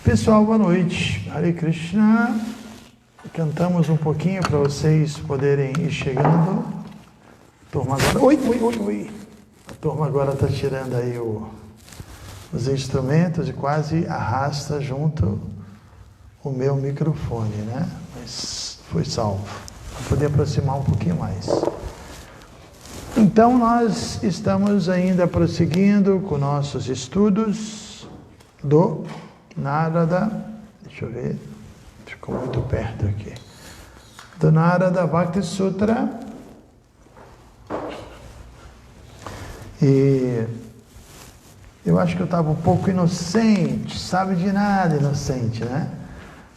Pessoal, boa noite. Hare Krishna. Cantamos um pouquinho para vocês poderem ir chegando. A turma agora... Oi. A turma agora está tirando aí os instrumentos e quase arrasta junto o meu microfone, né? Mas foi salvo. Vou poder aproximar um pouquinho mais. Então, nós estamos ainda prosseguindo com nossos estudos do Narada, deixa eu ver, ficou muito perto aqui, do Narada Bhakti Sutra. E eu acho que eu estava um pouco inocente, sabe de nada inocente, né?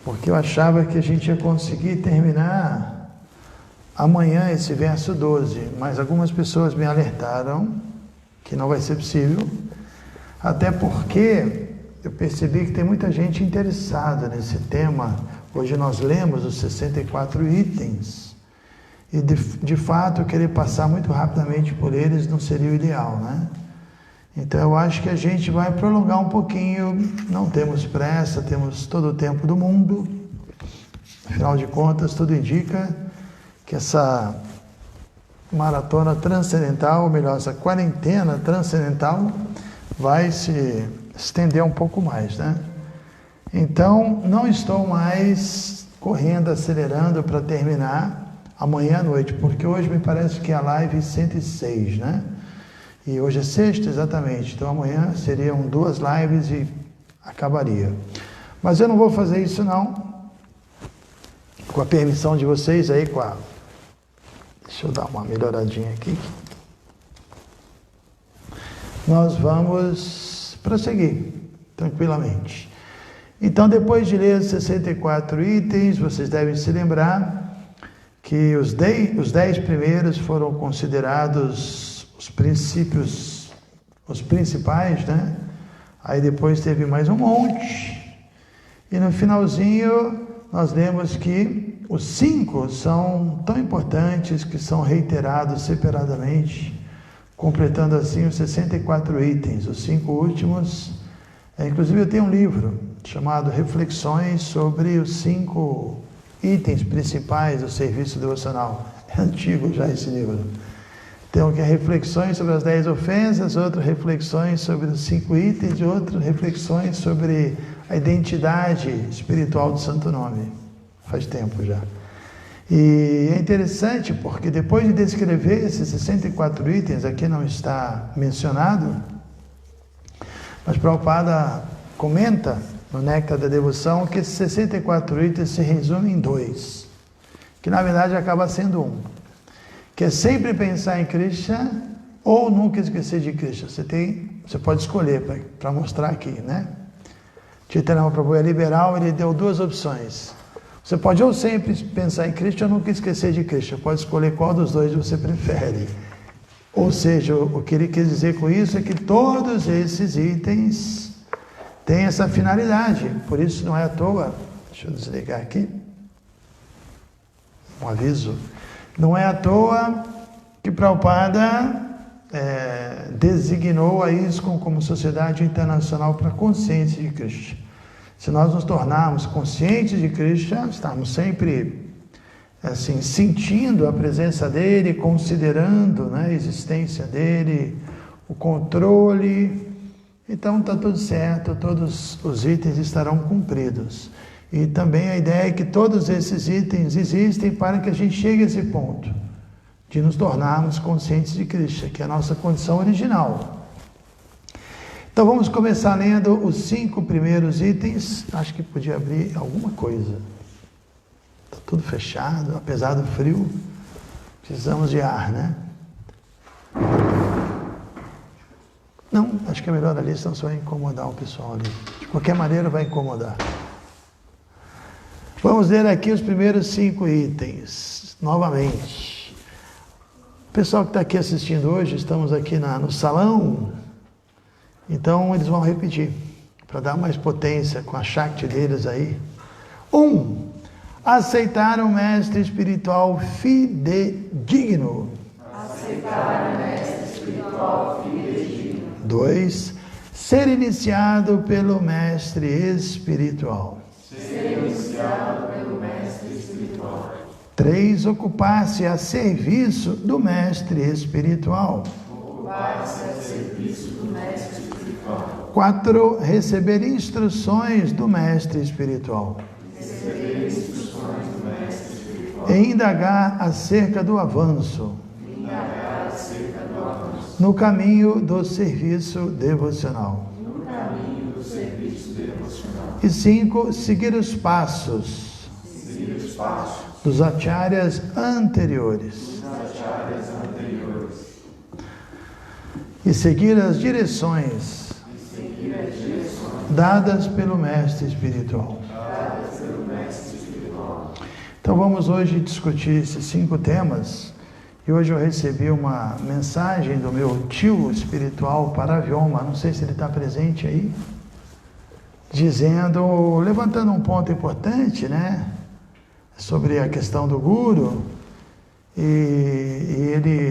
Porque eu achava que a gente ia conseguir terminar amanhã esse verso 12, mas algumas pessoas me alertaram que não vai ser possível, até porque eu percebi que tem muita gente interessada nesse tema. Hoje nós lemos os 64 itens e de fato querer passar muito rapidamente por eles não seria o ideal, né? Então eu acho que a gente vai prolongar um pouquinho, não temos pressa, temos todo o tempo do mundo, afinal de contas tudo indica que essa maratona transcendental, ou melhor, essa quarentena transcendental vai se estender um pouco mais, né? Então, não estou mais correndo, acelerando para terminar amanhã à noite, porque hoje me parece que é a live 106, né? E hoje é sexta, exatamente. Então, amanhã seriam 2 lives e acabaria. Mas eu não vou fazer isso, não. Com a permissão de vocês aí, deixa eu dar uma melhoradinha aqui. Nós vamos prosseguir tranquilamente. Então, depois de ler os 64 itens, vocês devem se lembrar que os 10 primeiros foram considerados os princípios, os principais, né? Aí depois teve mais um monte. E no finalzinho, nós lemos que os 5 são tão importantes que são reiterados separadamente, completando assim os 64 itens, os 5 últimos. Inclusive eu tenho um livro chamado Reflexões sobre os 5 itens principais do serviço devocional. É antigo já esse livro. Tem um que é Reflexões sobre as 10 ofensas, outro Reflexões sobre os 5 itens, e outro Reflexões sobre a identidade espiritual do Santo Nome. Faz tempo já. E é interessante porque depois de descrever esses 64 itens, aqui não está mencionado, mas Prabhupada comenta no Néctar da Devoção que esses 64 itens se resumem em 2, que na verdade acaba sendo um, que é sempre pensar em Krishna ou nunca esquecer de Krishna. Você pode escolher para mostrar aqui, né? Chaitanya Mahaprabhu é liberal, ele deu 2 opções. Você pode ou sempre pensar em Krishna ou nunca esquecer de Krishna. Pode escolher qual dos 2 você prefere. Ou seja, o que ele quis dizer com isso é que todos esses itens têm essa finalidade. Por isso não é à toa, deixa eu desligar aqui, um aviso. Não é à toa que Prabhupada designou a ISKCON como Sociedade Internacional para a Consciência de Krishna. Se nós nos tornarmos conscientes de Krishna, estarmos sempre assim, sentindo a presença dele, considerando, né, a existência dele, o controle, então está tudo certo, todos os itens estarão cumpridos. E também a ideia é que todos esses itens existem para que a gente chegue a esse ponto de nos tornarmos conscientes de Krishna, que é a nossa condição original. Então vamos começar lendo os 5 primeiros itens. Acho que podia abrir alguma coisa. Está tudo fechado, apesar do frio, precisamos de ar, né? Não, acho que é melhor ali, senão só vai incomodar o pessoal ali. De qualquer maneira vai incomodar. Vamos ler aqui os primeiros 5 itens, novamente. O pessoal que está aqui assistindo hoje, estamos aqui no salão. Então eles vão repetir, para dar mais potência com a Shakti deles aí. 1. Aceitar o mestre espiritual fidedigno. Aceitar o mestre espiritual fidedigno. 2. Ser iniciado pelo mestre espiritual. 3. Ocupar-se a serviço do mestre espiritual. 4. Receber instruções do mestre espiritual. E indagar acerca do avanço no caminho do serviço devocional. E 5. Seguir os passos dos acharyas anteriores. E seguir as direções dadas pelo mestre espiritual. Então vamos hoje discutir esses 5 temas. E hoje eu recebi uma mensagem do meu tio espiritual Paravyoma, não sei se ele está presente aí, dizendo, levantando um ponto importante, né, sobre a questão do guru, e ele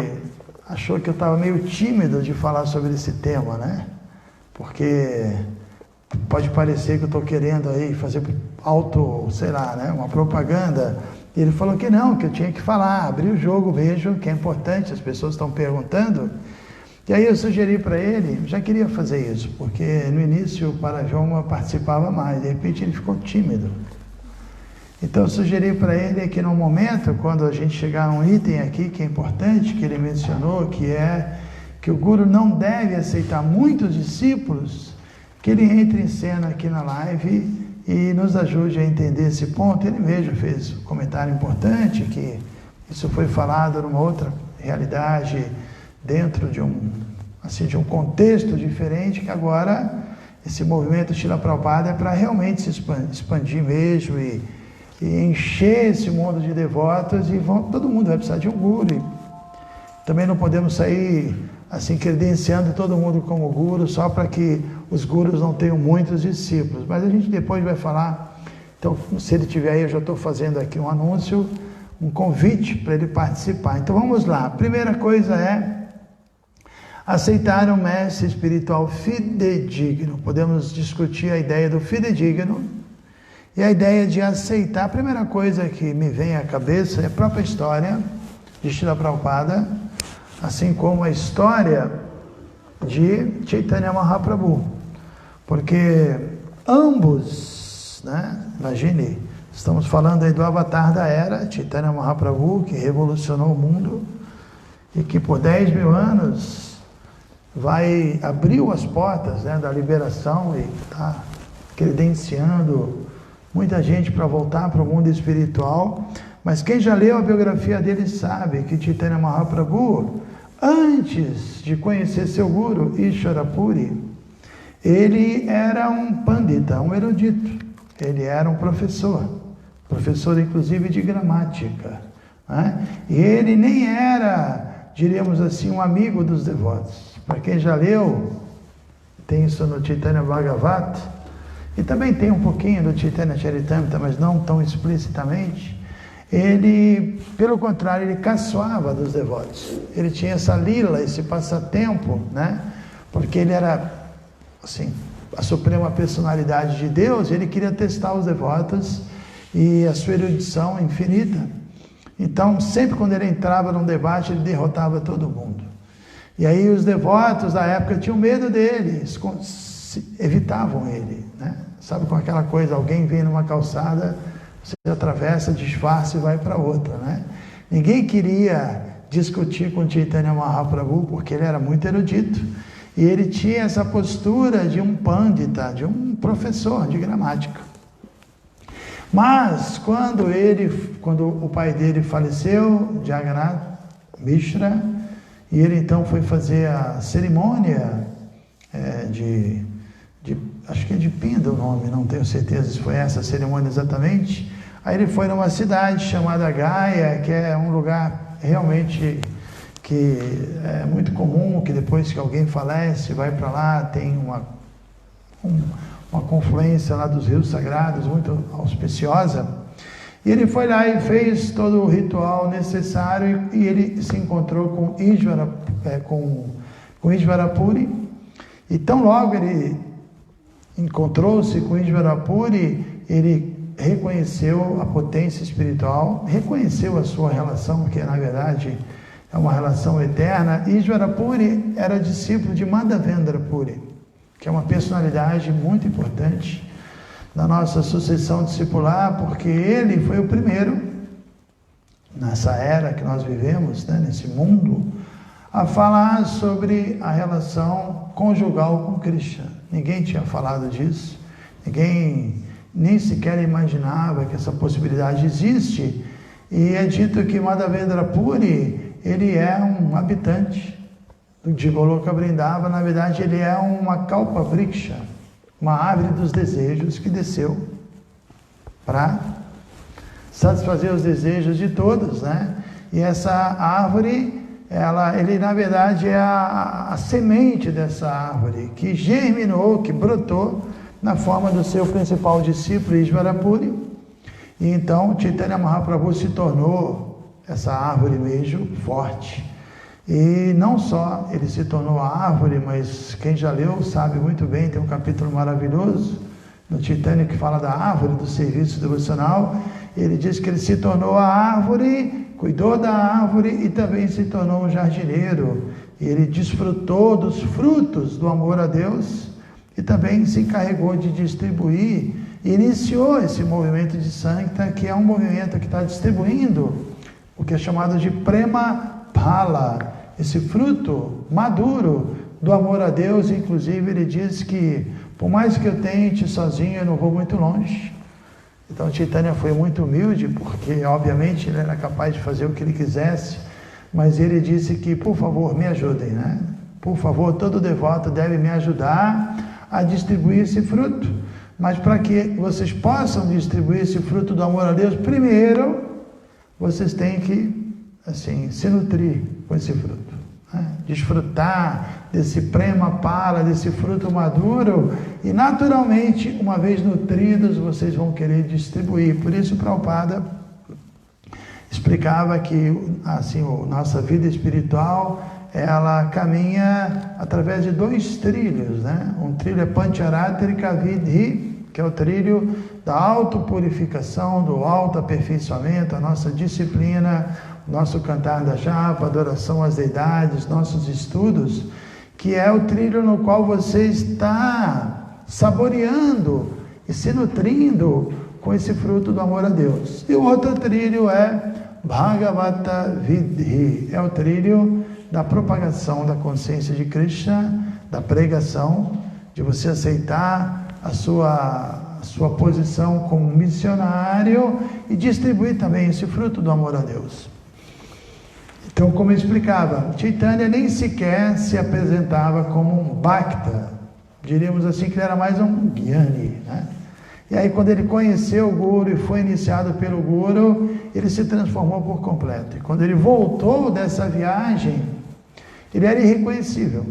achou que eu estava meio tímido de falar sobre esse tema, né, porque pode parecer que eu estou querendo aí fazer sei lá, né, uma propaganda. E ele falou que não, que eu tinha que falar, abrir o jogo, vejo que é importante, as pessoas estão perguntando. E aí eu sugeri para ele, já queria fazer isso, porque no início o Paravyoma participava mais, de repente ele ficou tímido. Então eu sugeri para ele que no momento, quando a gente chegar a um item aqui que é importante, que ele mencionou, que é que o Guru não deve aceitar muitos discípulos, que ele entre em cena aqui na live e nos ajude a entender esse ponto. Ele mesmo fez um comentário importante, que isso foi falado numa outra realidade, dentro de um contexto diferente, que agora esse movimento Srila Prabhupada é para realmente se expandir mesmo e encher esse mundo de devotos, e todo mundo vai precisar de um guru. E também não podemos sair assim credenciando todo mundo como guru só para que os gurus não tenham muitos discípulos, mas a gente depois vai falar. Então, se ele estiver aí, eu já estou fazendo aqui um anúncio, um convite para ele participar. Então vamos lá, a primeira coisa é aceitar um mestre espiritual fidedigno. Podemos discutir a ideia do fidedigno e a ideia de aceitar. A primeira coisa que me vem à cabeça é a própria história de Srila Prabhupada, assim como a história de Chaitanya Mahaprabhu, porque ambos, né, imagine, estamos falando aí do avatar da era, Chaitanya Mahaprabhu, que revolucionou o mundo e que por 10 mil anos abriu as portas, né, da liberação e está credenciando muita gente para voltar para o mundo espiritual. Mas quem já leu a biografia dele sabe que Chaitanya Mahaprabhu, antes de conhecer seu guru, Ishvara Puri, ele era um pandita, um erudito. Ele era um professor inclusive de gramática, né? E ele nem era, diríamos assim, um amigo dos devotos. Para quem já leu, tem isso no Chaitanya Bhagavat, e também tem um pouquinho do Chaitanya Charitamrita, mas não tão explicitamente. Ele, pelo contrário, ele caçoava dos devotos. Ele tinha essa lila, esse passatempo, né? Porque ele era, assim, a suprema personalidade de Deus, e ele queria testar os devotos e a sua erudição infinita. Então, sempre quando ele entrava num debate, ele derrotava todo mundo. E aí os devotos da época tinham medo dele, evitavam ele, né? Sabe, com aquela coisa, alguém vem numa calçada, você atravessa, disfarça e vai para outra, né? Ninguém queria discutir com Chaitanya Mahaprabhu, porque ele era muito erudito, e ele tinha essa postura de um pandita, de um professor de gramática. Mas quando o pai dele faleceu, Jagannath Mishra, e ele então foi fazer a cerimônia acho que é de Pinda o nome, não tenho certeza se foi essa a cerimônia exatamente. Aí ele foi numa cidade chamada Gaya, que é um lugar realmente que é muito comum, que depois que alguém falece, vai para lá, tem uma confluência lá dos rios sagrados, muito auspiciosa. E ele foi lá e fez todo o ritual necessário, e ele se encontrou com Ishvara Puri. E tão logo ele encontrou-se com Ishvara Puri, ele reconheceu a potência espiritual, reconheceu a sua relação, que na verdade é uma relação eterna. Ishvara Puri era discípulo de Madhavendra Puri, que é uma personalidade muito importante na nossa sucessão discipular, porque ele foi o primeiro, nessa era que nós vivemos, né, nesse mundo, a falar sobre a relação conjugal com Krishna. Ninguém tinha falado disso, ninguém nem sequer imaginava que essa possibilidade existe, e é dito que Madhavendra Puri, ele é um habitante de Goloka Vrindava. Na verdade ele é uma Kalpa Vriksha, uma árvore dos desejos que desceu para satisfazer os desejos de todos, né? E essa árvore, ele na verdade é a semente dessa árvore que germinou, que brotou na forma do seu principal discípulo, Ishvara Puri. E então Chaitanya Mahaprabhu se tornou essa árvore mesmo forte. E não só ele se tornou a árvore, mas quem já leu sabe muito bem, tem um capítulo maravilhoso no Chaitanya que fala da árvore, do serviço devocional. Ele diz que ele se tornou a árvore, cuidou da árvore e também se tornou um jardineiro. Ele desfrutou dos frutos do amor a Deus e também se encarregou de distribuir, iniciou esse movimento de Sankirtan, que é um movimento que está distribuindo o que é chamado de Prema Phala, esse fruto maduro do amor a Deus. Inclusive ele diz que por mais que eu tente sozinho, eu não vou muito longe. Então Chaitanya foi muito humilde, porque obviamente ele era capaz de fazer o que ele quisesse, mas ele disse que, por favor, me ajudem, né? Por favor, todo devoto deve me ajudar a distribuir esse fruto. Mas para que vocês possam distribuir esse fruto do amor a Deus, primeiro vocês têm que, assim, se nutrir com esse fruto, né? Desfrutar desse prema phala, desse fruto maduro, e naturalmente, uma vez nutridos, vocês vão querer distribuir. Por isso Prabhupada explicava que, assim, nossa vida espiritual, ela caminha através de dois trilhos, né? Um trilho é Pancharatrika Vidhi, que é o trilho da autopurificação, do autoaperfeiçoamento, a nossa disciplina, o nosso cantar da japa, adoração às deidades, nossos estudos, que é o trilho no qual você está saboreando e se nutrindo com esse fruto do amor a Deus. E o outro trilho é Bhagavata Vidhi, é o trilho da propagação da consciência de Krishna, da pregação, de você aceitar a sua posição como missionário e distribuir também esse fruto do amor a Deus. Então, como eu explicava, Chaitanya nem sequer se apresentava como um Bhakta, diríamos assim que ele era mais um Gyani, né? E aí quando ele conheceu o Guru e foi iniciado pelo Guru, ele se transformou por completo. E quando ele voltou dessa viagem, ele era irreconhecível,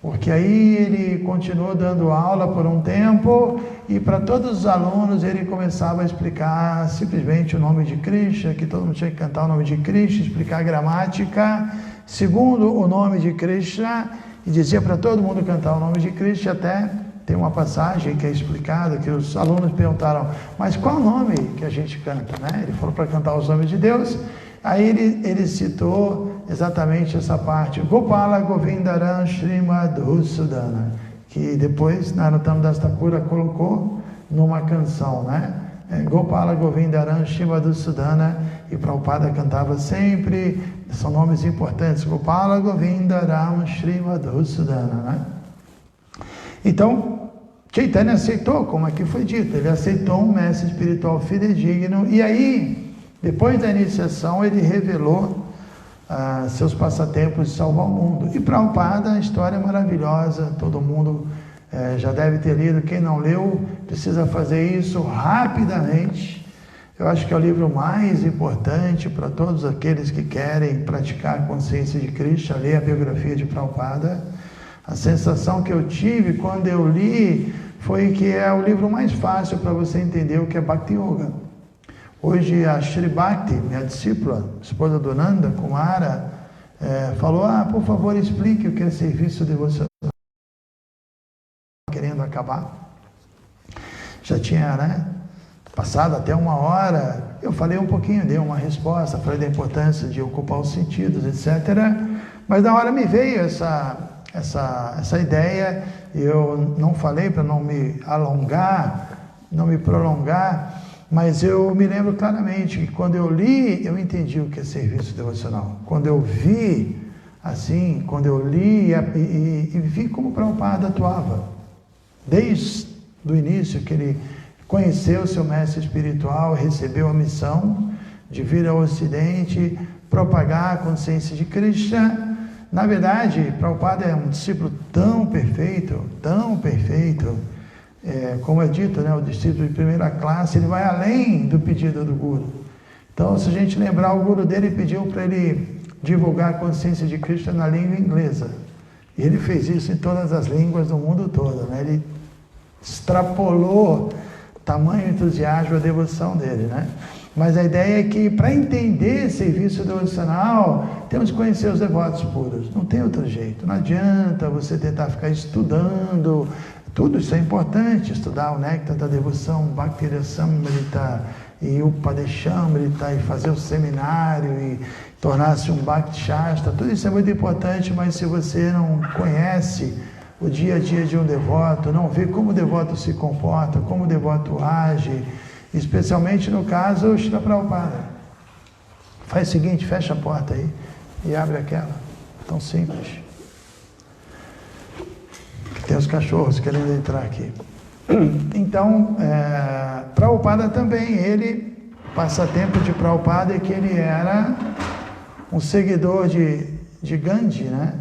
porque aí ele continuou dando aula por um tempo e para todos os alunos ele começava a explicar simplesmente o nome de Krishna, que todo mundo tinha que cantar o nome de Krishna, explicar a gramática segundo o nome de Krishna, e dizia para todo mundo cantar o nome de Krishna. Até tem uma passagem que é explicada, que os alunos perguntaram, mas qual o nome que a gente canta, né? Ele falou para cantar os nomes de Deus. Aí ele citou exatamente essa parte, Gopala Govindaram Srimad Husudana, que depois Narottam Das Thakura colocou numa canção, né? Gopala Govindaram Srimad Husudana, e Prabhupada cantava sempre, são nomes importantes, Gopala Govindaram Srimad Husudana, né? Então, Chaitanya aceitou, como aqui foi dito, ele aceitou um mestre espiritual fidedigno, e aí, depois da iniciação, ele revelou seus passatempos de salvar o mundo. E Prabhupada, a história é maravilhosa, todo mundo já deve ter lido. Quem não leu, precisa fazer isso rapidamente. Eu acho que é o livro mais importante para todos aqueles que querem praticar a consciência de Krishna, ler a biografia de Prabhupada. A sensação que eu tive quando eu li foi que é o livro mais fácil para você entender o que é Bhakti Yoga. Hoje a Shri Bhakti, minha discípula, esposa do Nanda Kumara, falou, por favor, explique o que é serviço devocional. acabar. Já tinha, né, passado até 1 hora. Eu falei um pouquinho, dei uma resposta, falei da importância de ocupar os sentidos, etc. Mas na hora me veio essa ideia. Eu não falei para não me alongar, não me prolongar, mas eu me lembro claramente que quando eu li, eu entendi o que é serviço devocional. Quando eu vi, assim, quando eu li e vi como Prabhupada atuava, desde o início que ele conheceu o seu mestre espiritual, recebeu a missão de vir ao Ocidente, propagar a consciência de Krishna. Na verdade, Prabhupada é um discípulo tão perfeito, como é dito, né, o discípulo de primeira classe, ele vai além do pedido do Guru. Então, se a gente lembrar, o Guru dele pediu para ele divulgar a consciência de Krishna na língua inglesa. E ele fez isso em todas as línguas do mundo todo, né? Ele extrapolou tamanho entusiasmo, a devoção dele, né? Mas a ideia é que para entender serviço devocional, temos que conhecer os devotos puros. Não tem outro jeito. Não adianta você tentar ficar estudando. Tudo isso é importante, estudar o néctar da devoção, Bhakti Rasamrita e Upadeshamrita, e fazer o seminário e tornar-se um Bhakti Shastra. Tudo isso é muito importante, mas se você não conhece o dia a dia de um devoto, não vê como o devoto se comporta, como o devoto age, especialmente no caso o Srila Prabhupada. Faz o seguinte, fecha a porta aí e abre aquela. Tão simples. Que tem os cachorros querendo entrar aqui. Então, Prabhupada também, ele, passatempo de Prabhupada é que ele era um seguidor de Gandhi, né?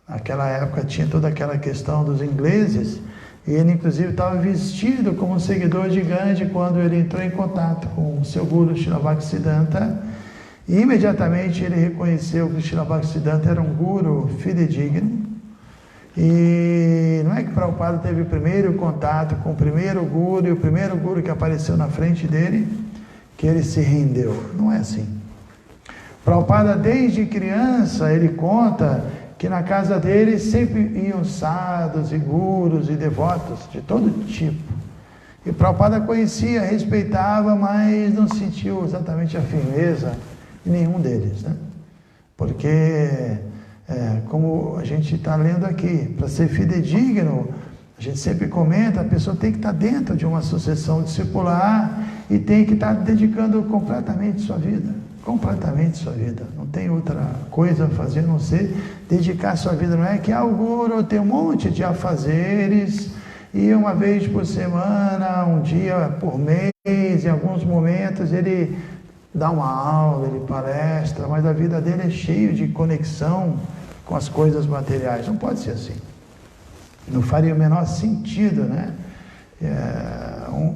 Naquela época tinha toda aquela questão dos ingleses, e ele inclusive estava vestido como um seguidor de Gandhi quando ele entrou em contato com o seu guru Srila Bhaktisiddhanta, e imediatamente ele reconheceu que o Srila Bhaktisiddhanta era um guru fidedigno. E não é que Prabhupada teve o primeiro contato com o primeiro guru, e o primeiro guru que apareceu na frente dele, que ele se rendeu. Não é assim. Prabhupada, desde criança, ele conta que na casa dele sempre iam sadhus e gurus e devotos de todo tipo. E Prabhupada conhecia, respeitava, mas não sentiu exatamente a firmeza em nenhum deles, né? Porque, como a gente está lendo aqui, para ser fidedigno, a gente sempre comenta, a pessoa tem que estar dentro de uma sucessão discipular e tem que estar dedicando completamente sua vida. Completamente sua vida. Não tem outra coisa a fazer, a não ser dedicar sua vida. Não é que o guru tem um monte de afazeres e uma vez por semana, um dia por mês, em alguns momentos ele dá uma aula, ele palestra, mas a vida dele é cheia de conexão com as coisas materiais. Não pode ser assim. Não faria o menor sentido, né?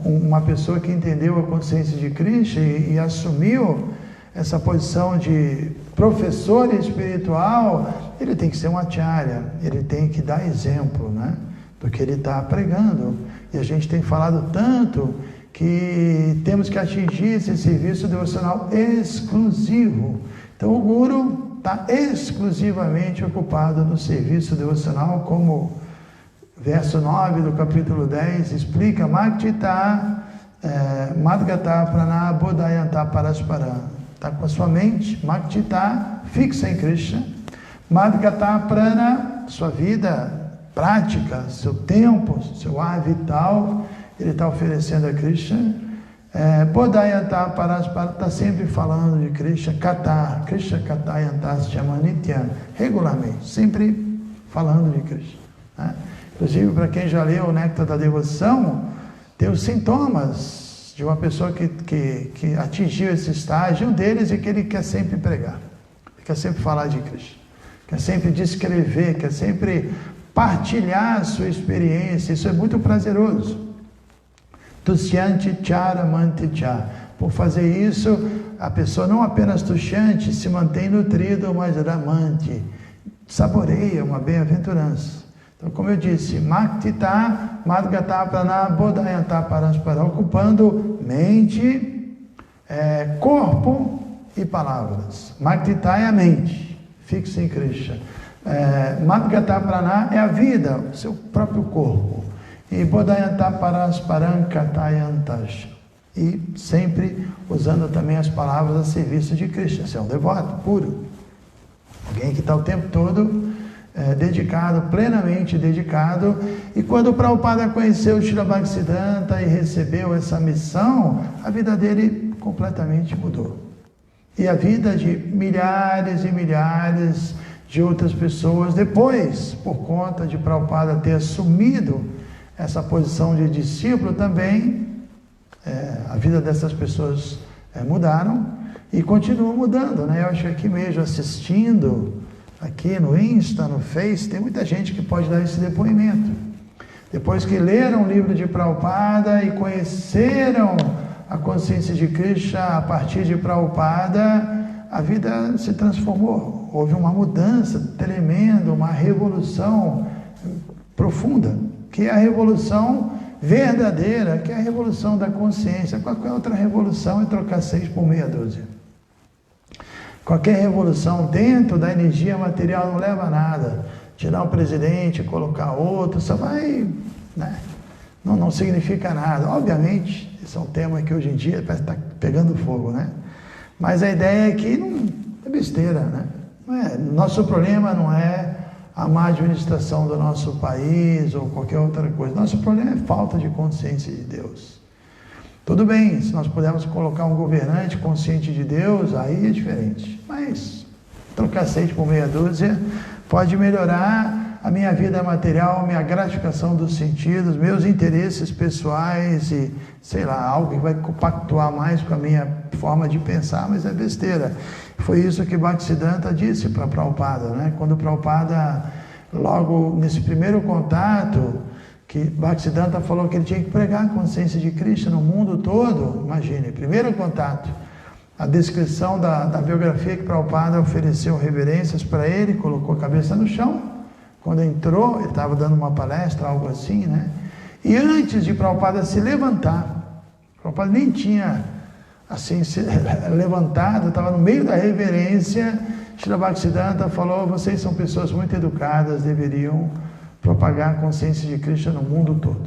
Uma pessoa que entendeu a consciência de Krishna e assumiu essa posição de professor espiritual, ele tem que ser um acharya, ele tem que dar exemplo, né, do que ele está pregando. E a gente tem falado tanto que temos que atingir esse serviço devocional exclusivo. Então o Guru está exclusivamente ocupado no serviço devocional, como verso 9 do capítulo 10 explica, Madgata Prana Bodhayanta Parasparam. Está com a sua mente, Madgata, fixa em Krishna. Madgata Prana, sua vida prática, seu tempo, seu ar vital, ele está oferecendo a Krishna. Bodhayanta Paraspara, está sempre falando de Krishna. Kata, Krishna Kata Yantas Chamanitya, regularmente, sempre falando de Krishna, né? Inclusive, para quem já leu o Néctar da Devoção, tem os sintomas de uma pessoa que atingiu esse estágio. Um deles é que ele quer sempre pregar, ele quer sempre falar de Krishna, quer sempre descrever, quer sempre partilhar a sua experiência. Isso é muito prazeroso. Tushyanti Charamanti Cha. Por fazer isso, a pessoa não apenas tushyanti se mantém nutrido, mas ramanti, saboreia uma bem-aventurança. Então, como eu disse, Maktita, Madgata Prana Bodhayanta Paraspara, ocupando mente, corpo e palavras. Maktita é a mente, fixa em Krishna. Madgata Prana é a vida, o seu próprio corpo. e Bodhayanta Parasparankatayantas. E sempre usando também as palavras a serviço de Krishna. Você é um devoto puro. Alguém que está o tempo todo dedicado, plenamente dedicado. E quando o Prabhupada conheceu o Srila Bhaktisiddhanta e recebeu essa missão, a vida dele completamente mudou. E a vida de milhares e milhares de outras pessoas, depois, por conta de Prabhupada ter assumido essa posição de discípulo também, a vida dessas pessoas mudaram e continuam mudando, né? Eu acho que aqui mesmo, assistindo, aqui no Insta, no Face, tem muita gente que pode dar esse depoimento. Depois que leram o livro de Prabhupada e conheceram a consciência de Krishna a partir de Prabhupada, a vida se transformou. Houve uma mudança tremenda, uma revolução profunda, que é a revolução verdadeira, que é a revolução da consciência. Qualquer outra revolução é trocar 6 por meia dúzia. Qualquer revolução dentro da energia material não leva a nada. Tirar um presidente, colocar outro, só vai, né? Não significa nada. Obviamente, esse é um tema que hoje em dia parece estar pegando fogo, né? Mas a ideia é que não é besteira, né? Nosso problema não é a má administração do nosso país ou qualquer outra coisa. Nosso problema é falta de consciência de Deus. Tudo bem, se nós pudermos colocar um governante consciente de Deus, aí é diferente. Mas trocar 6 por meia dúzia pode melhorar a minha vida material, minha gratificação dos sentidos, meus interesses pessoais e, sei lá, algo que vai compactuar mais com a minha forma de pensar, mas é besteira. Foi isso que Bhaktisiddhanta disse para Prabhupada, né? Quando Prabhupada, logo nesse primeiro contato, que Bhaktisiddhanta falou que ele tinha que pregar a consciência de Krishna no mundo todo, imagine, primeiro contato, a descrição da biografia que Prabhupada ofereceu reverências para ele, colocou a cabeça no chão. Quando entrou, ele estava dando uma palestra, algo assim, né? E antes de Prabhupada se levantar, Prabhupada nem tinha assim se levantado, estava no meio da reverência, Srila Bhaktisiddhanta falou: vocês são pessoas muito educadas, deveriam propagar a consciência de Krishna no mundo todo.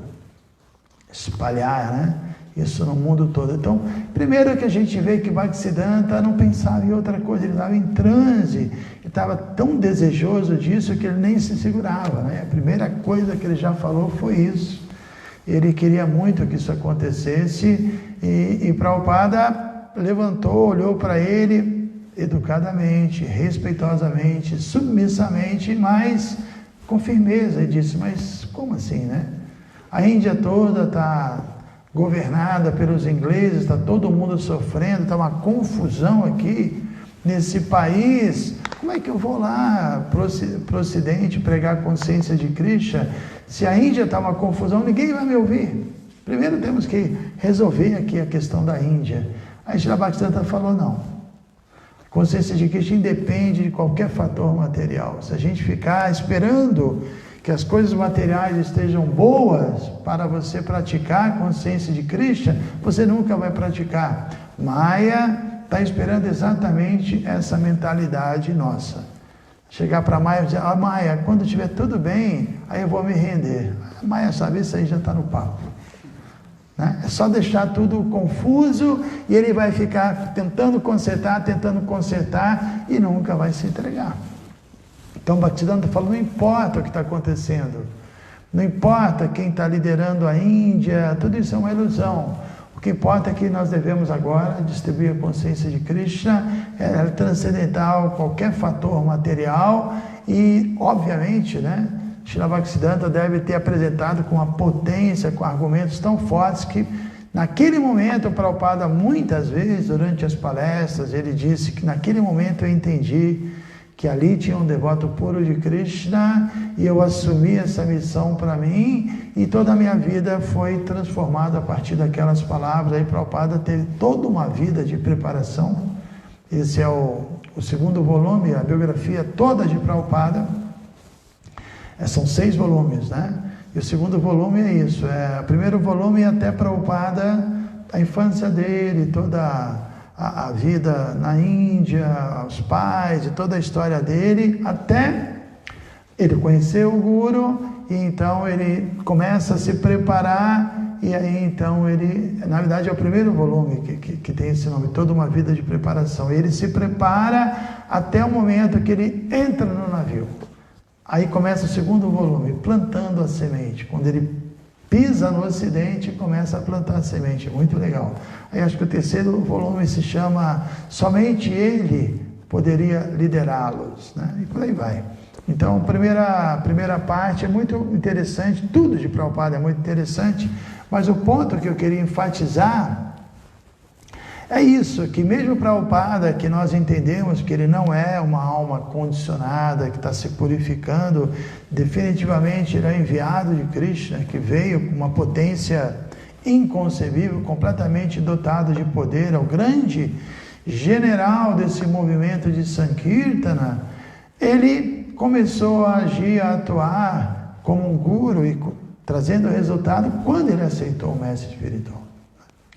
Espalhar, né? Isso no mundo todo. Então, primeiro que a gente vê que Bhaktisiddhanta não pensava em outra coisa, ele estava em transe, ele estava tão desejoso disso que ele nem se segurava, né? A primeira coisa que ele já falou foi isso. Ele queria muito que isso acontecesse e Prabhupada levantou, olhou para ele educadamente, respeitosamente, submissamente, mas com firmeza, e disse: mas como assim, né? A Índia toda está governada pelos ingleses, está todo mundo sofrendo, está uma confusão aqui nesse país. Como é que eu vou lá para o Ocidente pregar a consciência de Krishna? Se a Índia está uma confusão, ninguém vai me ouvir. Primeiro temos que resolver aqui a questão da Índia. Aí Srila Bhaktisiddhanta falou: não. A consciência de Krishna independe de qualquer fator material. Se a gente ficar esperando que as coisas materiais estejam boas para você praticar a consciência de Krishna, você nunca vai praticar. Maya está esperando exatamente essa mentalidade nossa. Chegar para Maya e dizer: ah, Maya, quando estiver tudo bem, aí eu vou me render. A Maya sabe, isso aí já está no papo. Né? É só deixar tudo confuso e ele vai ficar tentando consertar e nunca vai se entregar. Então Bhaktisiddhanta falou: não importa o que está acontecendo, não importa quem está liderando a Índia, tudo isso é uma ilusão. O que importa é que nós devemos agora distribuir a consciência de Krishna, é transcendental qualquer fator material e, obviamente, né, Srila Bhaktisiddhanta deve ter apresentado com uma potência, com argumentos tão fortes que, naquele momento, o Prabhupada, muitas vezes, durante as palestras, ele disse que naquele momento eu entendi que ali tinha um devoto puro de Krishna e eu assumi essa missão para mim e toda a minha vida foi transformada a partir daquelas palavras. Aí Prabhupada teve toda uma vida de preparação. Esse é o segundo volume, a biografia toda de Prabhupada. São 6 volumes, né? E o segundo volume é isso. O primeiro volume é até Prabhupada, a infância dele, toda a vida na Índia, os pais e toda a história dele, até ele conhecer o Guru e então ele começa a se preparar, e aí então ele, na verdade é o primeiro volume que tem esse nome, Toda uma Vida de Preparação. Ele se prepara até o momento que ele entra no navio. Aí começa o segundo volume, Plantando a Semente. Quando ele pisa no Ocidente e começa a plantar a semente, muito legal. Aí acho que o terceiro volume se chama Somente Ele Poderia Liderá-los, né? E por aí vai. Então, a primeira parte é muito interessante, tudo de Prabhupada é muito interessante, mas o ponto que eu queria enfatizar é isso, que mesmo Prabhupada, que nós entendemos que ele não é uma alma condicionada, que está se purificando, definitivamente ele é enviado de Krishna, que veio com uma potência inconcebível, completamente dotado de poder, é o grande general desse movimento de Sankirtana. Ele começou a agir, a atuar como um guru e trazendo resultado quando ele aceitou o mestre espiritual.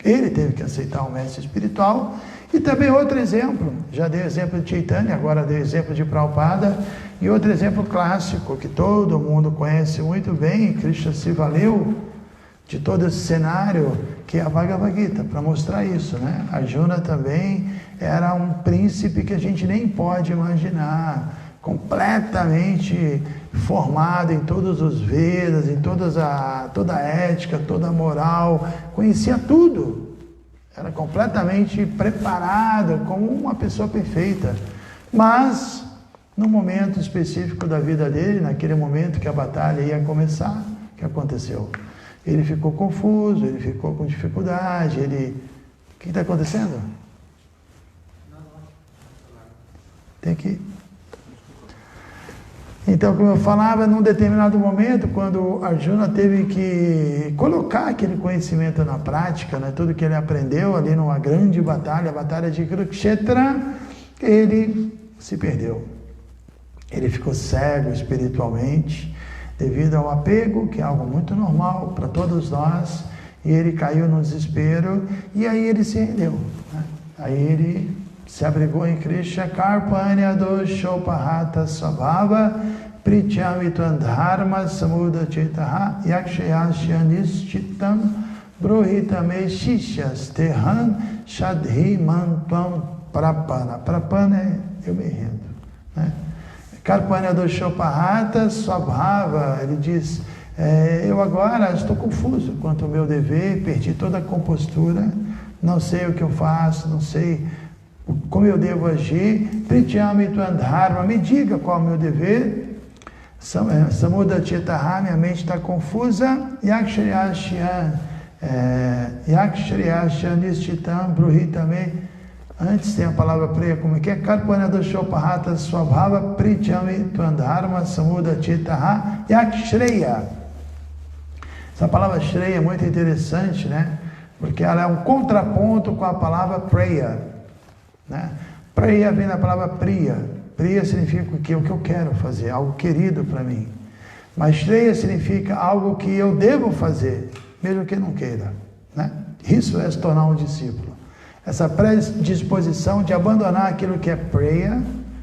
Ele teve que aceitar o mestre espiritual. E também outro exemplo, já dei exemplo de Chaitanya, agora dei exemplo de Prabhupada, e outro exemplo clássico que todo mundo conhece muito bem, Krishna se valeu de todo esse cenário, que é a Bhagavad Gita, para mostrar isso, né? Arjuna também era um príncipe que a gente nem pode imaginar, completamente formado em todos os Vedas, em toda a ética, toda a moral, conhecia tudo, era completamente preparado como uma pessoa perfeita, mas no momento específico da vida dele, naquele momento que a batalha ia começar, o que aconteceu? Ele ficou confuso, ele ficou com dificuldade, o que está acontecendo? Tem que... Então, como eu falava, num determinado momento, quando Arjuna teve que colocar aquele conhecimento na prática, né, tudo que ele aprendeu ali numa grande batalha, a batalha de Kurukshetra, ele se perdeu. Ele ficou cego espiritualmente, devido ao apego, que é algo muito normal para todos nós, e ele caiu no desespero, e aí ele se rendeu, né? Aí ele se abrigou em Krishna, Karpanya doshopahata svabhava prityami dharma samuda chetaha yakshayasya nishchitam brohitame shishyas tehan shadhi mantvam prapana. Prapana é eu me rendo, né? Karpanya doshopahata svabhava, ele diz, eu agora estou confuso quanto ao meu dever, perdi toda a compostura, não sei o que eu faço, não sei como eu devo agir. Prityami dharma, me diga qual é o meu dever. Samuda chetaha, minha mente está confusa. Yakshayasya nishchitam bruhitame. Antes tem a palavra preia, como é que é? Karpanya doshopahata svabhava prityami dharma samuda chetaha yakshreya. Essa palavra shreya é muito interessante, né? Porque ela é um contraponto com a palavra preya, né? Preya vem da palavra priya. Priya significa o que eu quero fazer, algo querido para mim. Mas shreya significa algo que eu devo fazer, mesmo que eu não queira, né? Isso é se tornar um discípulo. Essa predisposição de abandonar aquilo que é preya,